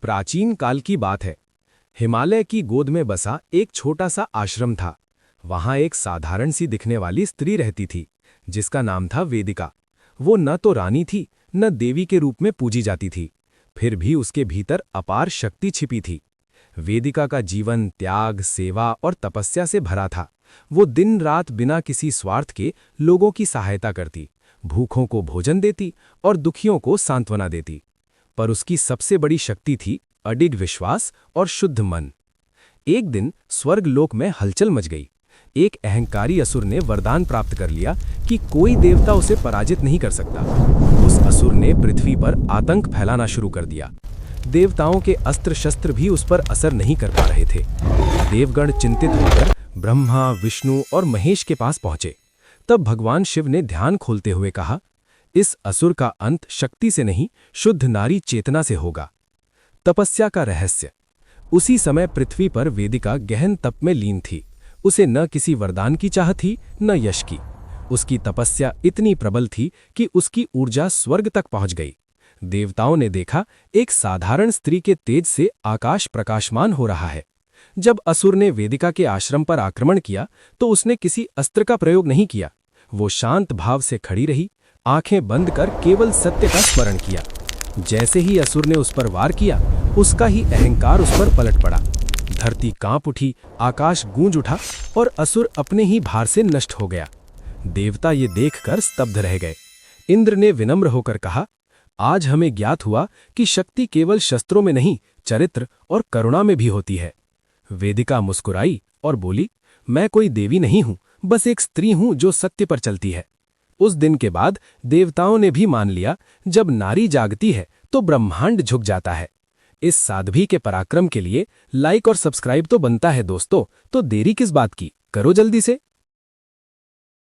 प्राचीन काल की बात है। हिमालय की गोद में बसा एक छोटा सा आश्रम था। वहां एक साधारण सी दिखने वाली स्त्री रहती थी, जिसका नाम था वेदिका। वो न तो रानी थी, न देवी के रूप में पूजी जाती थी, फिर भी उसके भीतर अपार शक्ति छिपी थी। वेदिका का जीवन त्याग, सेवा और तपस्या से भरा था। वो दिन रात बिना किसी स्वार्थ के लोगों की सहायता करती, भूखों को भोजन देती और दुखियों को सांत्वना देती। पर उसकी सबसे बड़ी शक्ति थी अडिग विश्वास और शुद्ध मन। एक दिन स्वर्गलोक में हलचल मच गई। एक अहंकारी असुर ने वरदान प्राप्त कर लिया कि कोई देवता उसे पराजित नहीं कर सकता। उस असुर ने पृथ्वी पर आतंक फैलाना शुरू कर दिया। देवताओं के अस्त्र शस्त्र भी उस पर असर नहीं कर पा रहे थे। देवगण चिंतित होकर ब्रह्मा, विष्णु और महेश के पास पहुंचे। तब भगवान शिव ने ध्यान खोलते हुए कहा, इस असुर का अंत शक्ति से नहीं, शुद्ध नारी चेतना से होगा। तपस्या का रहस्य। उसी समय पृथ्वी पर वेदिका गहन तप में लीन थी। उसे न किसी वरदान की चाह थी, न यश की। उसकी तपस्या इतनी प्रबल थी कि उसकी ऊर्जा स्वर्ग तक पहुंच गई। देवताओं ने देखा, एक साधारण स्त्री के तेज से आकाश प्रकाशमान हो रहा है। जब असुर ने वेदिका के आश्रम पर आक्रमण किया तो उसने किसी अस्त्र का प्रयोग नहीं किया। वो शांत भाव से खड़ी रही, आंखें बंद कर केवल सत्य का स्मरण किया। जैसे ही असुर ने उस पर वार किया, उसका ही अहंकार उस पर पलट पड़ा। धरती कांप उठी, आकाश गूंज उठा और असुर अपने ही भार से नष्ट हो गया। देवता ये देखकर स्तब्ध रह गए। इंद्र ने विनम्र होकर कहा, आज हमें ज्ञात हुआ कि शक्ति केवल शस्त्रों में नहीं, चरित्र और करुणा में भी होती है। वेदिका मुस्कुराई और बोली, मैं कोई देवी नहीं हूं, बस एक स्त्री हूं जो सत्य पर चलती है। उस दिन के बाद देवताओं ने भी मान लिया, जब नारी जागती है तो ब्रह्मांड झुक जाता है। इस साध्वी के पराक्रम के लिए लाइक और सब्सक्राइब तो बनता है दोस्तों, तो देरी किस बात की, करो जल्दी से।